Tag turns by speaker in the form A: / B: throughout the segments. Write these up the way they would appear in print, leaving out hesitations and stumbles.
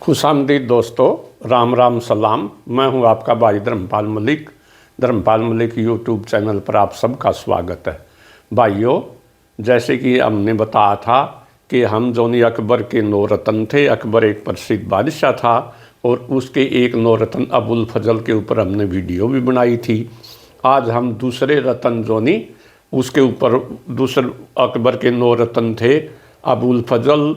A: खुशामदीद दोस्तों, राम राम सलाम। मैं हूं आपका भाई धर्मपाल मलिक यूट्यूब चैनल पर आप सबका स्वागत है। भाइयों, जैसे कि हमने बताया था कि हम जोनी अकबर के 9 रत्न थे। अकबर एक प्रसिद्ध बादशाह था और उसके एक 9 रत्न अबुल फजल के ऊपर हमने वीडियो भी बनाई थी। आज हम दूसरे रत्न जोनी उसके ऊपर दूसरे अकबर के 9 रत्न थे अबुल फजल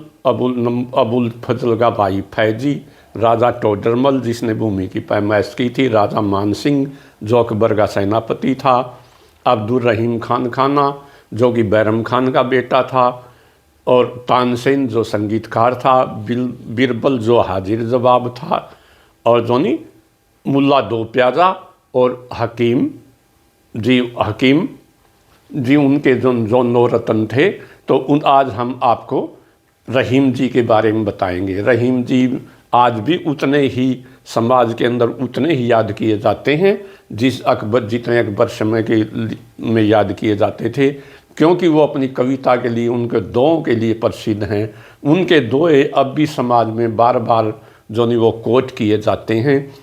A: का भाई फैजी, राजा टोडरमल जिसने भूमि की पैमाइश की थी, राजा मानसिंह जो अकबर का सेनापति था, अब्दुल रहीम खान खाना जो कि बैरम खान का बेटा था, और तानसेन जो संगीतकार था, बिरबल जो हाजिर जवाब था, और जोनी मुल्ला दो प्याजा और हकीम जी उनके जो 9 रत्न थे। तो आज हम आपको रहीम जी के बारे में बताएंगे। रहीम जी आज भी उतने ही समाज के अंदर उतने ही याद किए जाते हैं जितने अकबर समय के में याद किए जाते थे, क्योंकि वो अपनी कविता के लिए, उनके दोहों के लिए प्रसिद्ध हैं। उनके दोहे अब भी समाज में बार बार जो नहीं वो कोट किए जाते हैं।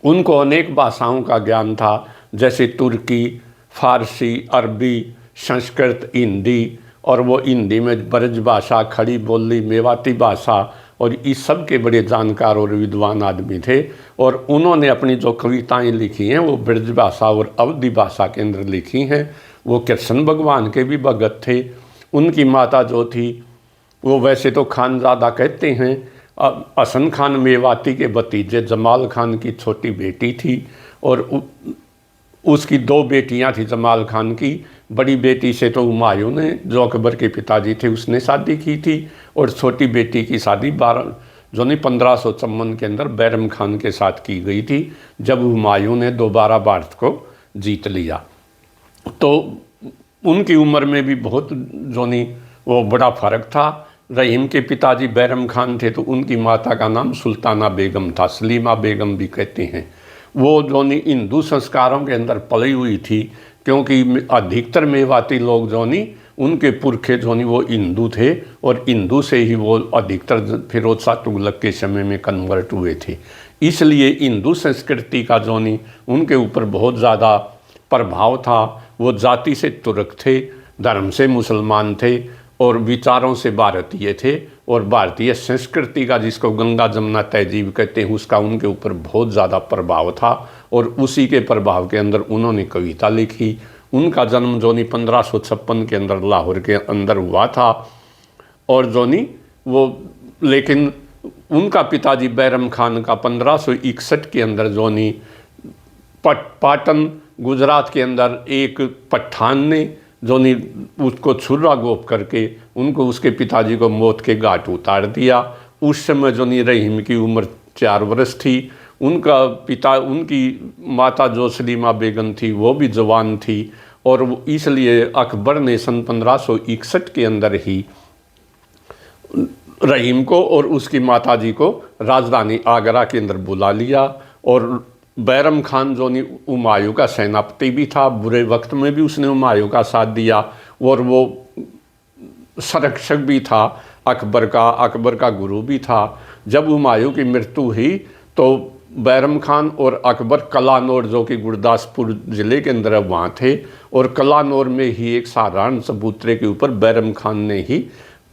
A: उनको अनेक भाषाओं का ज्ञान था, जैसे तुर्की, फारसी, अरबी, संस्कृत, हिंदी, और वो हिंदी में ब्रज भाषा, खड़ी बोली, मेवाती भाषा और इस सब के बड़े जानकार और विद्वान आदमी थे। और उन्होंने अपनी जो कविताएं लिखी हैं वो ब्रज भाषा और अवधी भाषा के अंदर लिखी हैं। वो कृष्ण भगवान के भी भगत थे। उनकी माता जो थी वो वैसे तो खानज़ादा कहते हैं, हसन खान मेवाती के भतीजे जमाल खान की छोटी बेटी थी, और उसकी 2 बेटियां थी जमाल खान की। बड़ी बेटी से तो हुमायूं ने जो अकबर के पिताजी थे उसने शादी की थी, और छोटी बेटी की शादी 1554 के अंदर बैरम खान के साथ की गई थी, जब हुमायूं ने दोबारा भारत को जीत लिया। तो उनकी उम्र में भी बहुत वो बड़ा फ़र्क था। रहीम के पिताजी बैरम खान थे, तो उनकी माता का नाम सुल्ताना बेगम था, सलीमा बेगम भी कहते हैं। वो हिंदू संस्कारों के अंदर पली हुई थी, क्योंकि अधिकतर मेवाती लोग उनके पुरखे वो हिंदू थे, और हिंदू से ही वो अधिकतर फिरोज शाह तुगलक के समय में कन्वर्ट हुए थे। इसलिए हिंदू संस्कृति का उनके ऊपर बहुत ज़्यादा प्रभाव था। वो जाति से तुर्क थे, धर्म से मुसलमान थे, और विचारों से भारतीय थे, और भारतीय संस्कृति का, जिसको गंगा जमुना तहजीब कहते हैं, उसका उनके ऊपर बहुत ज़्यादा प्रभाव था। और उसी के प्रभाव के अंदर उन्होंने कविता लिखी। उनका जन्म 1556 के अंदर लाहौर के अंदर हुआ था, और वो लेकिन उनका पिताजी बैरम खान का 1561 के अंदर पाटन गुजरात के अंदर एक पठान ने उसको छुरा गोप करके उनको, उसके पिताजी को मौत के घाट उतार दिया। उस समय रहीम की उम्र 4 वर्ष थी। उनकी माता जो सलीमा बेगम थी वो भी जवान थी, और इसलिए अकबर ने सन 1561 के अंदर ही रहीम को और उसकी माताजी को राजधानी आगरा के अंदर बुला लिया। और बैरम खान हुमायूं का सेनापति भी था, बुरे वक्त में भी उसने हुमायूं का साथ दिया, और वो संरक्षक भी था अकबर का गुरु भी था। जब हुमायूं की मृत्यु हुई तो बैरम खान और अकबर कलानौर, जो कि गुरदासपुर ज़िले के अंदर वहाँ थे, और कलानौर में ही एक साधारण चबूतरे के ऊपर बैरम खान ने ही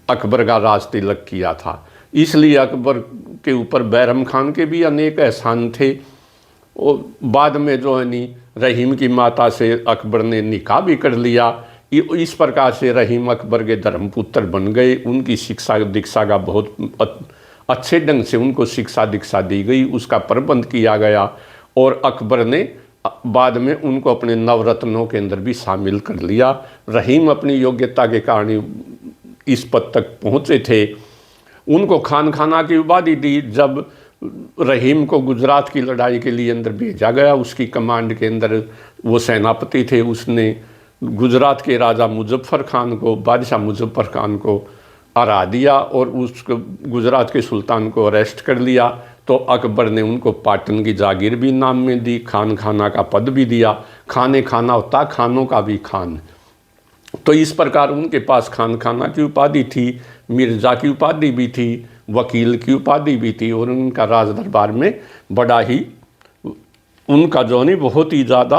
A: अकबर का राज तिलक किया था। इसलिए अकबर के ऊपर बैरम खान के भी अनेक एहसान थे। और बाद में रहीम की माता से अकबर ने निकाह भी कर लिया। इस प्रकार से रहीम अकबर के धर्मपुत्र बन गए। उनकी शिक्षा दीक्षा का बहुत अच्छे ढंग से उनको शिक्षा दीक्षा दी गई, उसका प्रबंध किया गया, और अकबर ने बाद में उनको अपने नवरत्नों के अंदर भी शामिल कर लिया। रहीम अपनी योग्यता के कारण इस पद तक पहुँचे थे। उनको खान खाना की उपाधि दी। जब रहीम को गुजरात की लड़ाई के लिए अंदर भेजा गया, उसकी कमांड के अंदर वो सेनापति थे, उसने गुजरात के राजा मुजफ्फर खान को, बादशाह मुजफ्फर खान को हरा दिया, और उसको गुजरात के सुल्तान को अरेस्ट कर लिया। तो अकबर ने उनको पाटन की जागीर भी नाम में दी, खान खाना का पद भी दिया। खाने खाना होता, खानों का भी खान। तो इस प्रकार उनके पास खान खाना की उपाधि थी, मिर्ज़ा की उपाधि भी थी, वकील की उपाधि भी थी और उनका राज दरबार में बड़ा ही उनका जो नहीं बहुत ही ज़्यादा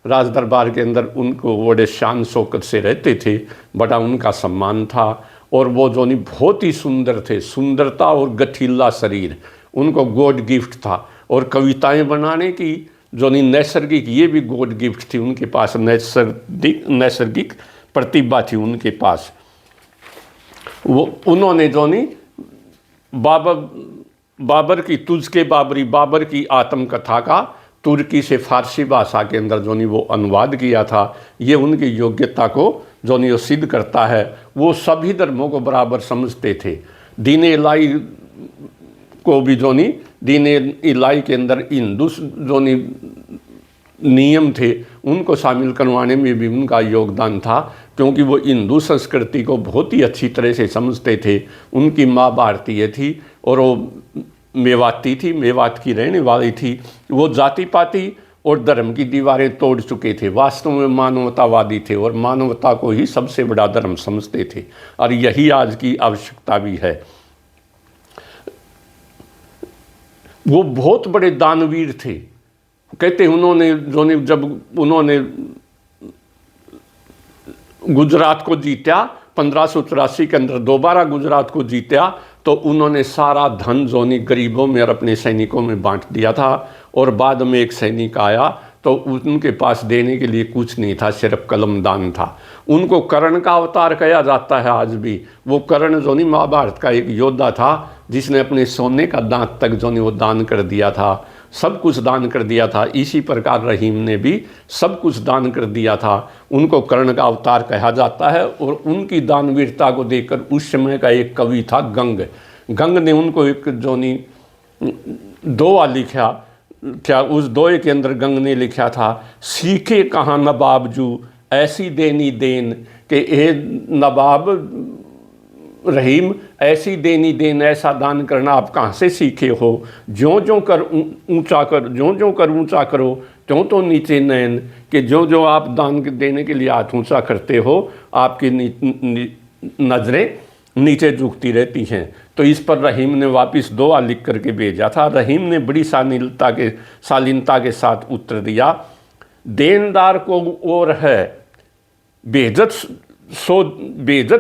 A: राज दरबार के अंदर उनको बड़े शान शौकत से रहते थे, बड़ा उनका सम्मान था। और वो जो नहीं बहुत ही सुंदर थे, सुंदरता और गठीला शरीर उनको गॉड गिफ्ट था। और कविताएं बनाने की जो नहीं नैसर्गिक, ये भी गॉड गिफ्ट थी उनके पास, नैसर्गिक प्रतिभा थी उनके पास। वो उन्होंने जो नहीं बाबर की तुझके बाबरी, बाबर की आत्मकथा का तुर्की से फारसी भाषा के अंदर जो नहीं वो अनुवाद किया था। ये उनकी योग्यता को जो नहीं वो सिद्ध करता है। वो सभी धर्मों को बराबर समझते थे। दीन इलाही को भी जो नहीं, दीन इलाही के अंदर हिंदू जो नहीं नियम थे उनको शामिल करवाने में भी उनका योगदान था, क्योंकि वो हिंदू संस्कृति को बहुत ही अच्छी तरह से समझते थे। उनकी माँ भारतीय थी और वो मेवाती थी, मेवात की रहने वाली थी। वो जाति पाति और धर्म की दीवारें तोड़ चुके थे, वास्तव में मानवतावादी थे और मानवता को ही सबसे बड़ा धर्म समझते थे। और यही आज की आवश्यकता भी है। वो बहुत बड़े दानवीर थे। कहते उन्होंने जो ने जब उन्होंने गुजरात को जीता 1584 के अंदर, दोबारा गुजरात को जीता, तो उन्होंने सारा धन जोनी गरीबों में और अपने सैनिकों में बांट दिया था। और बाद में एक सैनिक आया तो उनके पास देने के लिए कुछ नहीं था, सिर्फ कलमदान था। उनको कर्ण का अवतार कहा जाता है आज भी। वो कर्ण जो नहीं महाभारत का एक योद्धा था जिसने अपने सोने का दांत तक जो नहीं वो दान कर दिया था, सब कुछ दान कर दिया था। इसी प्रकार रहीम ने भी सब कुछ दान कर दिया था। उनको कर्ण का अवतार कहा जाता है। और उनकी दानवीरता को देखकर उस समय का एक कवि था गंग। गंग ने उनको एक जो नहीं दोहा लिखा क्या, उस दोहे के अंदर गंग ने लिखा था, सीखे कहाँ नवाबजू ऐसी देनी देन, कि हे नवाब रहीम ऐसी देनी देन, ऐसा दान करना आप कहाँ से सीखे हो। ज्यों ज्यों कर ऊंचा कर, ज्यों ज्यों कर ऊंचा करो त्यों तो नीचे नैन, कि जो जो आप दान देने के लिए हाथ ऊंचा करते हो आपकी नज़रें नीचे झुकती रहती हैं। तो इस पर रहीम ने वापस दुआ लिख करके भेजा था। रहीम ने बड़ी शालीनता के साथ उत्तर दिया, देनदार को और है बेइज्जत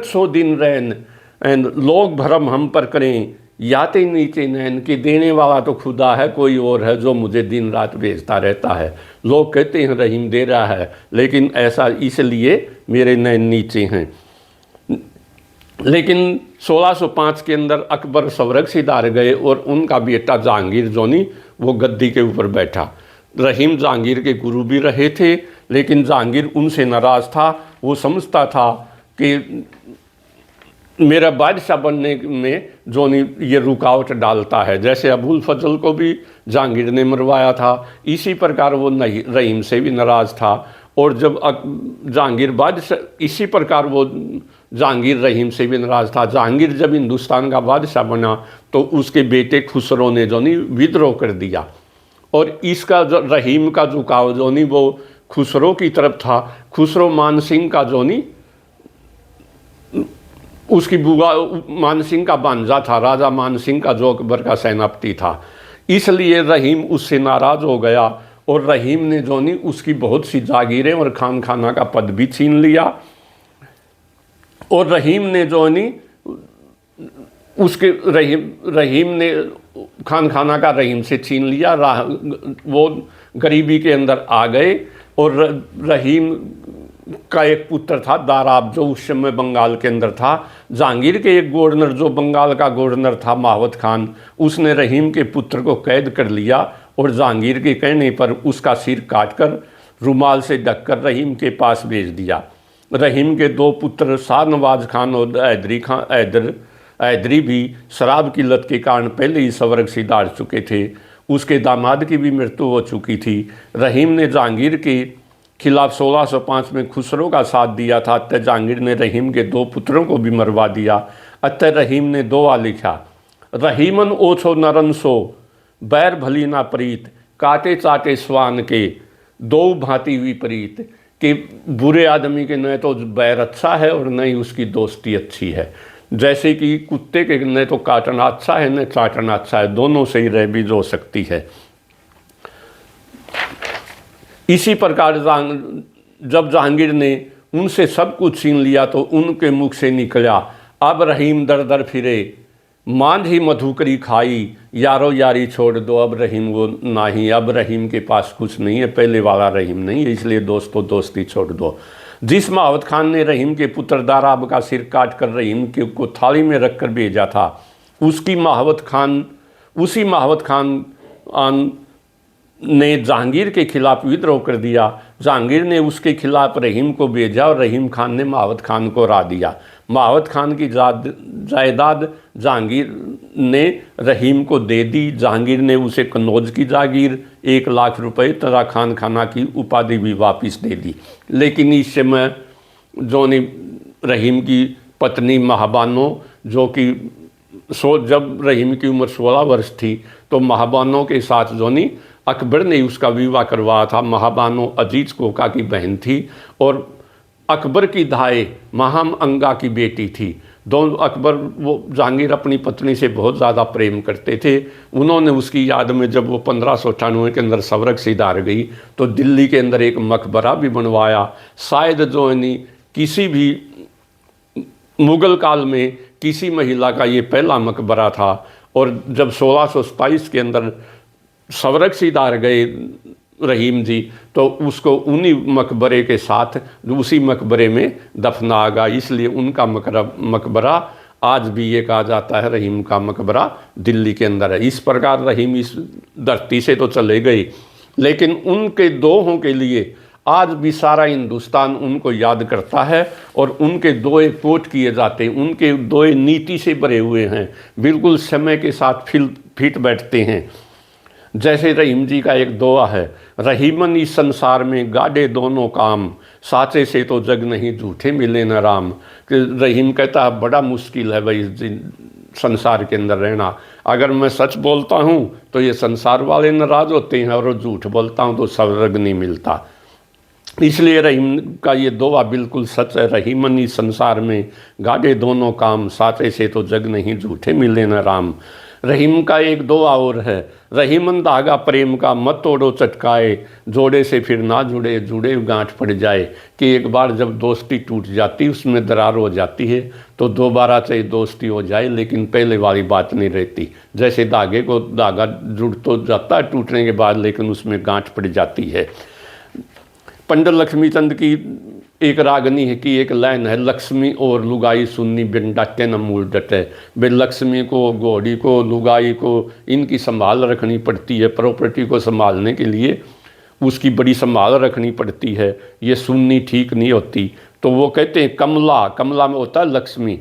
A: सो दिन रैन, लोग भरम हम पर करें याते नीचे नैन, कि देने वाला तो खुदा है, कोई और है जो मुझे दिन रात भेजता रहता है। लोग कहते हैं रहीम दे रहा है, लेकिन ऐसा इसलिए मेरे नैन नीचे हैं। लेकिन 1605 के अंदर अकबर स्वर्ग सिधार गए और उनका बेटा जहांगीर जोनी वो गद्दी के ऊपर बैठा। रहीम जहांगीर के गुरु भी रहे थे, लेकिन जहांगीर उनसे नाराज़ था। वो समझता था कि मेरा बादशाह बनने में जोनी ये रुकावट डालता है। जैसे अबुल फजल को भी जहांगीर ने मरवाया था, इसी प्रकार वो रहीम से भी नाराज़ था। और जब जहांगीर बादशाह, इसी प्रकार वो जहांगीर रहीम से भी नाराज़ था। जहांगीर जब हिंदुस्तान का बादशाह बना तो उसके बेटे खुसरो ने जो नहीं विद्रोह कर दिया। और इसका जो रहीम का झुकाव जो नहीं वो खुसरो की तरफ था। खुसरो मान सिंह का जो नहीं उसकी बुआ मान सिंह का भांजा था, राजा मान सिंह का जो अकबर का सेनापति था। इसलिए रहीम उससे नाराज़ हो गया और रहीम ने जो नहीं उसकी बहुत सी जागीरें और खाना का पद भी छीन लिया। और रहीम ने जो नहीं उसके रहीम ने खाना का रहीम से छीन लिया। वो गरीबी के अंदर आ गए। और रहीम का एक पुत्र था दाराब, जो उस समय बंगाल के अंदर था। जहांगीर के एक गवर्नर, जो बंगाल का गवर्नर था मावत खान, उसने रहीम के पुत्र को कैद कर लिया और जहांगीर के कहने पर उसका सिर काटकर रुमाल से ढककर रहीम के पास भेज दिया। रहीम के दो पुत्र शाहनवाज खान और हैदरी भी शराब की लत के कारण पहले ही स्वर्ग सिधार चुके थे। उसके दामाद की भी मृत्यु हो चुकी थी। रहीम ने जहांगीर के खिलाफ 1605 में खुसरो का साथ दिया था। अतः जहांगीर ने रहीम के दो पुत्रों को भी मरवा दिया। अतः रहीम ने दोहा लिखा, रहीमन ओछो नरन सो बैर भली ना प्रीत, काटे चाटे स्वान के दो भांति विपरीत, कि बुरे आदमी के न तो बैर अच्छा है और न ही उसकी दोस्ती अच्छी है। जैसे कि कुत्ते के न तो काटना अच्छा है न चाटना अच्छा है, दोनों से ही रैबीज हो सकती है। इसी प्रकार जब जहांगीर ने उनसे सब कुछ छीन लिया तो उनके मुख से निकला, अब रहीम दर दर फिरे, मांझी मधुकरी खाई, यारो यारी छोड़ दो, अब रहीम वो नहीं, अब रहीम के पास कुछ नहीं है, पहले वाला रहीम नहीं है, इसलिए दोस्तों दोस्ती छोड़ दो। जिस महावत खान ने रहीम के पुत्र दाराब का सिर काट कर रहीम के को थाली में रखकर भेजा था, उसी महावत खान ने जहांगीर के खिलाफ विद्रोह कर दिया। जहांगीर ने उसके खिलाफ रहीम को भेजा और रहीम खान ने महावत खान को हरा दिया। महावत खान की जायदाद जहांगीर ने रहीम को दे दी। जहांगीर ने उसे कन्नौज की जागीर 1 लाख रुपए तथा खान खाना की उपाधि भी वापस दे दी। लेकिन इस समय रहीम की पत्नी महाबानो, जो कि जब रहीम की उम्र 16 वर्ष थी तो महाबानो के साथ अकबर ने उसका विवाह करवाया था। महाबानो अजीज कोका की बहन थी और अकबर की धाय महाम अंगा की बेटी थी। दोनों जहांगीर अपनी पत्नी से बहुत ज़्यादा प्रेम करते थे। उन्होंने उसकी याद में जब वो 1598 के अंदर सवरग सिधार गई तो दिल्ली के अंदर एक मकबरा भी बनवाया। शायद किसी भी मुग़ल काल में किसी महिला का ये पहला मकबरा था। और जब 1627 के अंदर सवरग सिधार गए रहीम जी तो उसको उन्हीं मकबरे के साथ उसी मकबरे में दफना गया, इसलिए उनका मकबरा आज भी ये कहा जाता है रहीम का मकबरा दिल्ली के अंदर है। इस प्रकार रहीम इस धरती से तो चले गए, लेकिन उनके दोहों के लिए आज भी सारा हिंदुस्तान उनको याद करता है और उनके दोहे कोट किए जाते हैं। उनके दोहे नीति से भरे हुए हैं, बिल्कुल समय के साथ फिट बैठते हैं। जैसे रहीम जी का एक दोहा है, रहीमन इस संसार में गाढ़े दोनों काम, साचे से तो जग नहीं झूठे मिले न राम। कि रहीम कहता है बड़ा मुश्किल है भाई संसार के अंदर रहना। अगर मैं सच बोलता हूँ तो ये संसार वाले नाराज होते हैं और झूठ बोलता हूँ तो स्वर्ग नहीं मिलता। इसलिए रहीम का ये दोहा बिल्कुल सच है, रहीमन इस संसार में गाढ़े दोनों काम, साचे से तो जग नहीं झूठे मिले न राम। रहीम का एक दोहा और है, रहीमन धागा प्रेम का मत तोड़ो चटकाए, जोड़े से फिर ना जुड़े जुड़े गांठ पड़ जाए। कि एक बार जब दोस्ती टूट जाती, उसमें दरार हो जाती है तो दोबारा चाहे दोस्ती हो जाए लेकिन पहले वाली बात नहीं रहती। जैसे धागा जुड़ तो जाता है टूटने के बाद, लेकिन उसमें गांठ पड़ जाती है। पंडित लक्ष्मीचंद की एक रागनी है कि एक लाइन है, लक्ष्मी और लुगाई सुन्नी बिन डाटे न मूल डटे। बे लक्ष्मी को, घोड़ी को, लुगाई को इनकी संभाल रखनी पड़ती है। प्रॉपर्टी को संभालने के लिए उसकी बड़ी संभाल रखनी पड़ती है, ये सुन्नी ठीक नहीं होती। तो वो कहते हैं कमला में होता है लक्ष्मी।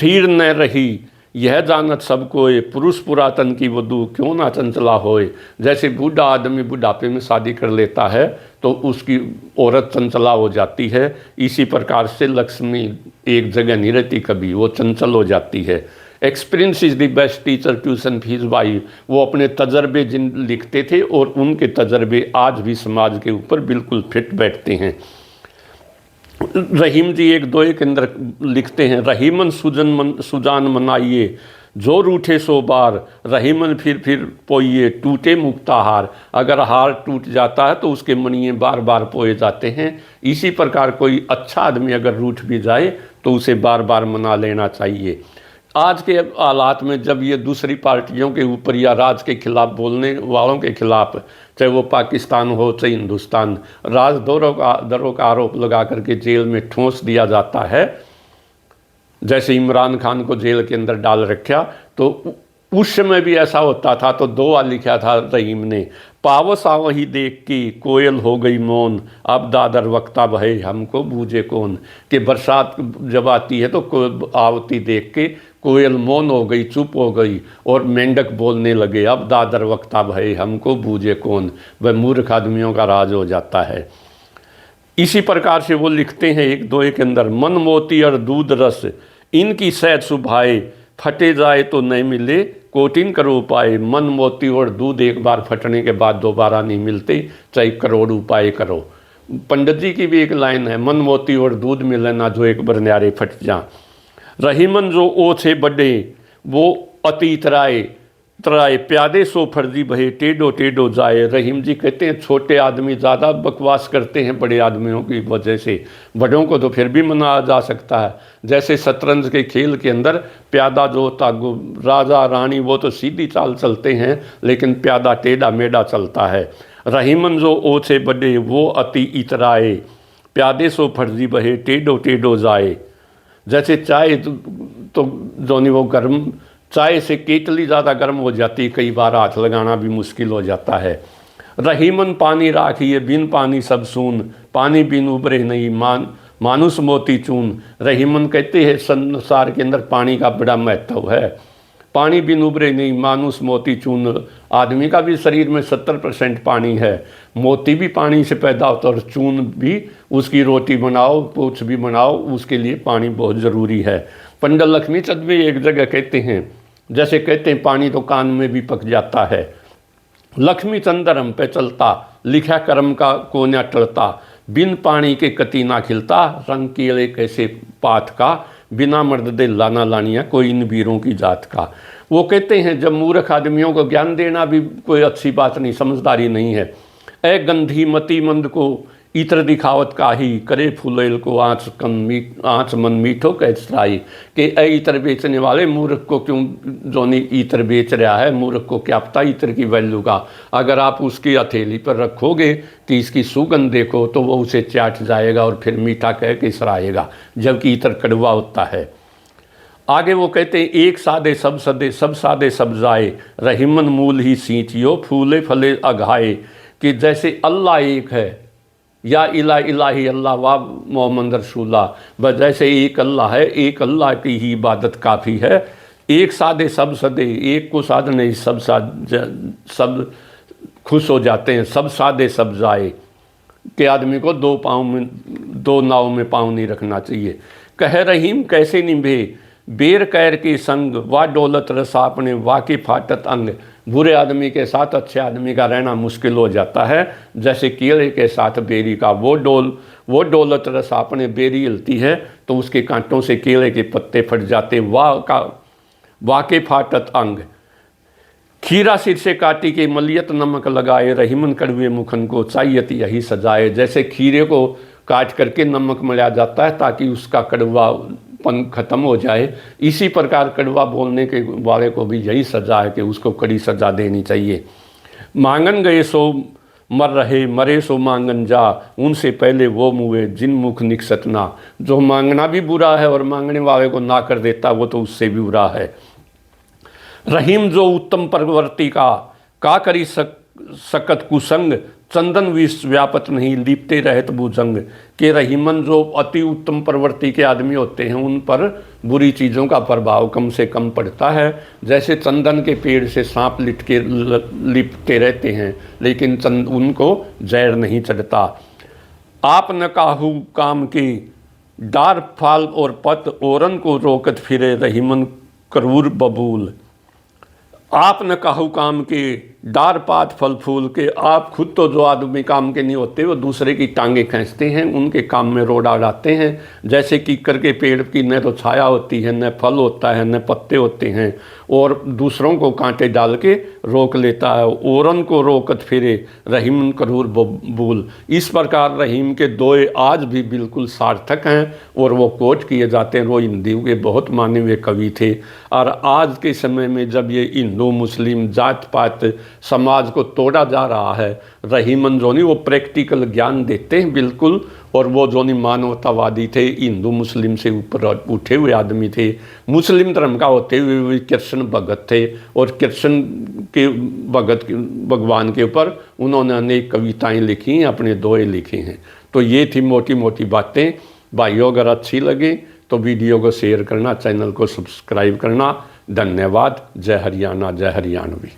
A: थीर न रही यह जानत सबको, पुरुष पुरातन की वधू क्यों ना चंचला होए। जैसे बूढ़ा आदमी बुढ़ापे में शादी कर लेता है तो उसकी औरत चंचला हो जाती है, इसी प्रकार से लक्ष्मी एक जगह नहीं रहती कभी, वो चंचल हो जाती है। Experience is the best teacher, tuition fees भाई। वो अपने तजर्बे जिन लिखते थे और उनके तजर्बे आज भी समाज के ऊपर बिल्कुल फिट बैठते हैं। रहीम जी एक दोहे के अंदर लिखते हैं, रहीमन सुजान मनाइए जो रूठे सो बार, रहीमन फिर पोइए टूटे मुक्ताहार। अगर हार टूट जाता है तो उसके मणिये बार बार पोए जाते हैं। इसी प्रकार कोई अच्छा आदमी अगर रूठ भी जाए तो उसे बार बार मना लेना चाहिए। आज के हालात में जब ये दूसरी पार्टियों के ऊपर या राज के खिलाफ बोलने वालों के खिलाफ, चाहे वो पाकिस्तान हो चाहे हिंदुस्तान, राजद्रोह का आरोप लगा करके जेल में ठोंस दिया जाता है, जैसे इमरान खान को जेल के अंदर डाल रखा, तो उस समय भी ऐसा होता था। तो दोहा लिखा था रहीम ने, पावस आवही देख की कोयल हो गई मौन, अब दादर वक्ता बहे हमको बूझे कौन। कि बरसात जब आती है तो आवती देख के कोयल मौन हो गई, चुप हो गई और मेंढक बोलने लगे, अब दादर वक्ता बहे हमको बूझे कौन। वह मूर्ख आदमियों का राज हो जाता है। इसी प्रकार से वो लिखते हैं एक दोहे के अंदर, मन मोती और दूध रस इनकी सहज सुभाए, फटे जाए तो नहीं मिले कोटिन करो उपाय। मन मोती और दूध एक बार फटने के बाद दोबारा नहीं मिलते, चाहे करोड़ उपाय करो। पंडित जी की भी एक लाइन है, मन मोती और दूध मिले ना जो एक बार न्यारे फट जा। रहीमन जो ओछे बड़े वो अति तराए तराए, प्यादे सो फर्जी बहे टेढ़ो टेढ़ो जाए। रहीम जी कहते हैं छोटे आदमी ज़्यादा बकवास करते हैं बड़े आदमियों की वजह से, बड़ों को तो फिर भी मनाया जा सकता है। जैसे शतरंज के खेल के अंदर प्यादा जो होता, राजा रानी वो तो सीधी चाल चलते हैं, लेकिन प्यादा टेढ़ा मेढ़ा चलता है। रहीमन जो ओछे बड़े वो अति इतराए, प्यादे सो फर्जी बहे टेढ़ो टेढ़ो जाए। जैसे चाय तो जो नहीं वो गर्म, चाय से केतली ज़्यादा गर्म हो जाती है, कई बार हाथ लगाना भी मुश्किल हो जाता है। रहीमन पानी राखिए बिन पानी सब सून, पानी बिन उबरे नहीं मानुष मोती चून। रहीमन कहते हैं संसार के अंदर पानी का बड़ा महत्व है, पानी बिन उबरे नहीं मानुष मोती चून। आदमी का भी शरीर में 70% पानी है, मोती भी पानी से पैदा होता है और चून भी, उसकी रोटी बनाओ कुछ भी बनाओ उसके लिए पानी बहुत ज़रूरी है। पंडित लक्ष्मीचंद भी एक जगह कहते हैं, जैसे कहते हैं पानी तो कान में भी पक जाता है। लक्ष्मी चंद्र हम पे चलता, लिखा कर्म का को न टलता। बिन पानी के कति ना खिलता, रंग केले कैसे पात का। बिना मर्द दे लाना लानिया कोई इन वीरों की जात का। वो कहते हैं जब मूर्ख आदमियों को ज्ञान देना भी कोई अच्छी बात नहीं, समझदारी नहीं है। ए गंधी मति मंद को इतर दिखावत काही, करे फुलेल को आँच मन मीठो कैसराई। कि ए इतर बेचने वाले, मूर्ख को क्यों जोनी इतर बेच रहा है, मूर्ख को क्या पता इतर की वैल्यू का। अगर आप उसकी हथेली पर रखोगे कि इसकी सुगंध देखो, तो वो उसे चाट जाएगा और फिर मीठा कह के सराएगा, जबकि इतर कड़वा होता है। आगे वो कहते हैं एक सादे सब सदे, सब सादे सब जाए। रहीमन मूल ही सींचियो, फूले फले अघाए। कि जैसे अल्लाह एक है, या इलाही अल्लाह वा मोहम्मद रसूला, बस जैसे एक अल्लाह है, एक अल्लाह की ही इबादत काफ़ी है। एक सादे सब सदे, एक को साधने सब खुश हो जाते हैं। सब सादे सब जाए, के आदमी को दो नाव में पाँव नहीं रखना चाहिए। कह रहीम कैसे निभे बेर कैर के संग, वा डोलत रसा अपने वा के फाटत अंग। बुरे आदमी के साथ अच्छे आदमी का रहना मुश्किल हो जाता है। जैसे केले के साथ बेरी का वो डोलत रस अपने, बेरी हिलती है तो उसके कांटों से केले के पत्ते फट जाते। वाह के फाटत अंग। खीरा सिर से काटी के मलियत नमक लगाए, रहीमन कड़वे मुखन को चाहियत यही सजाए। जैसे खीरे को काट करके नमक मिलाया जाता है ताकि उसका कड़वापन खत्म हो जाए, इसी प्रकार कड़वा बोलने के वाले को भी यही सजा है कि उसको कड़ी सजा देनी चाहिए। मांगन गए सो मर रहे, मरे सो मांगन जा, उनसे पहले वो मुए जिन मुख निकसत ना। जो मांगना भी बुरा है और मांगने वाले को ना कर देता, वो तो उससे भी बुरा है। रहीम जो उत्तम प्रवृत्ति का करी सकत कुसंग, चंदन विष व्यापत नहीं लिपते रहत भुजंग। के रहीमन जो अति उत्तम प्रवृत्ति के आदमी होते हैं, उन पर बुरी चीज़ों का प्रभाव कम से कम पड़ता है। जैसे चंदन के पेड़ से सांप लिपटे रहते हैं, लेकिन उनको जहर नहीं चढ़ता। आप न काहू काम के डार फाल और पत, ओरन को रोकत फिरे रहीमन करूर बबूल। आप न काहू काम के डार पात फल फूल के। आप खुद तो जो आदमी काम के नहीं होते, वो दूसरे की टांगे खींचते हैं, उनके काम में रोड़ा डालते हैं। जैसे कीकर के पेड़ की न तो छाया होती है, न फल होता है, न पत्ते होते हैं, और दूसरों को कांटे डाल के रोक लेता है। ओरन को रोकत फिरे रहीम करूर बबूल। इस प्रकार रहीम के दोए आज भी बिल्कुल सार्थक हैं और वो कोट किए जाते हैं। वो हिंदी के बहुत माने हुए कवि थे। और आज के समय में जब ये हिंदू मुस्लिम जात पात समाज को तोड़ा जा रहा है, रहीमन जोनी वो प्रैक्टिकल ज्ञान देते हैं बिल्कुल। और वो जोनी मानवतावादी थे, हिंदू मुस्लिम से ऊपर उठे हुए आदमी थे। मुस्लिम धर्म का होते हुए भी कृष्ण भगत थे, और कृष्ण के भगवान के ऊपर उन्होंने अनेक कविताएं लिखी हैं, अपने दोहे लिखे हैं। तो ये थी मोटी मोटी बातें। भाइयों अगर अच्छी लगे तो वीडियो को शेयर करना, चैनल को सब्सक्राइब करना। धन्यवाद। जय हरियाणा, जय हरियाणवी।